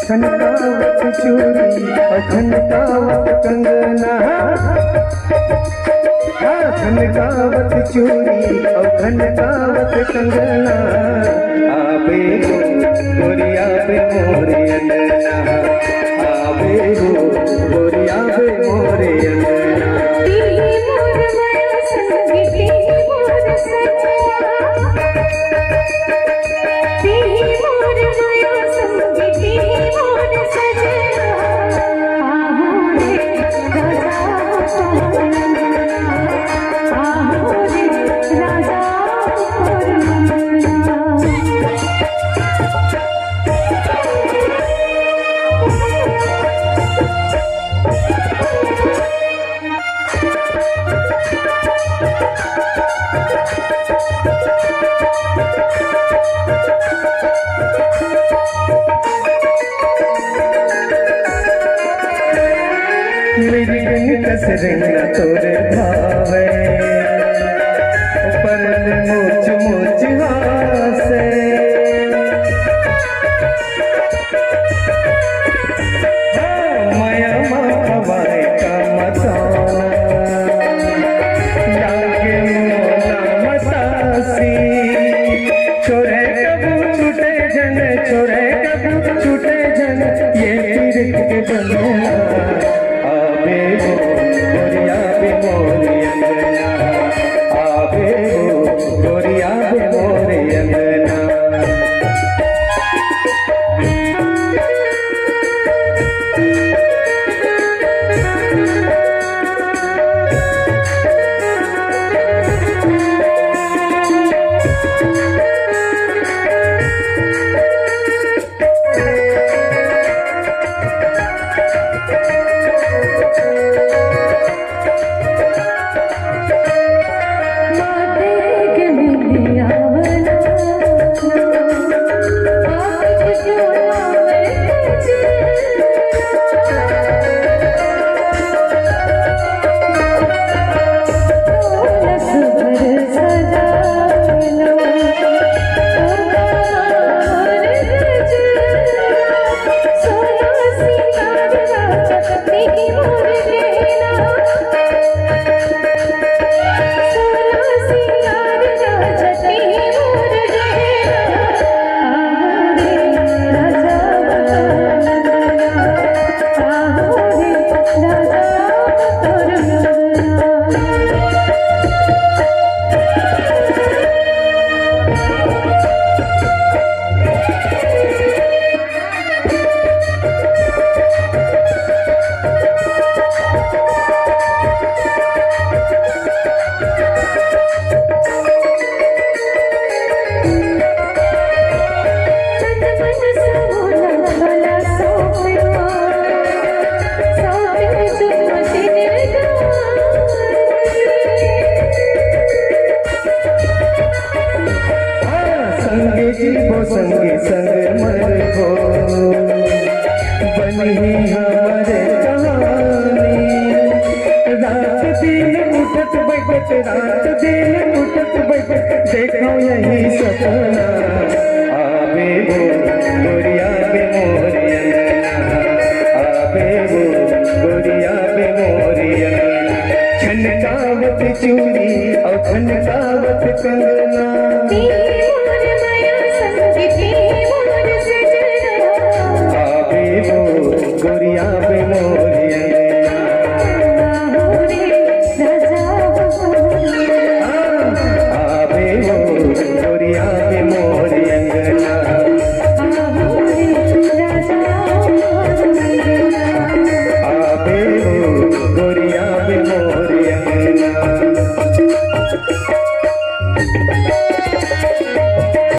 खनकावत चूड़ी खनकावत कंगना, खनकावत चूड़ी खनकावत कंगना, आबे हो गोरिया बे मोरे अंगना, आबे हो गोरिया बे मोरे अंगना। मेरी बिन कसरंगा तोरे भावे, पर मोच मोच हासे, माया हवाए का मताना, लागे मोना मतासी, छोरे कबू छूटे जन, छोरे कबू छूटे जन, ये तीरथ के बंधना।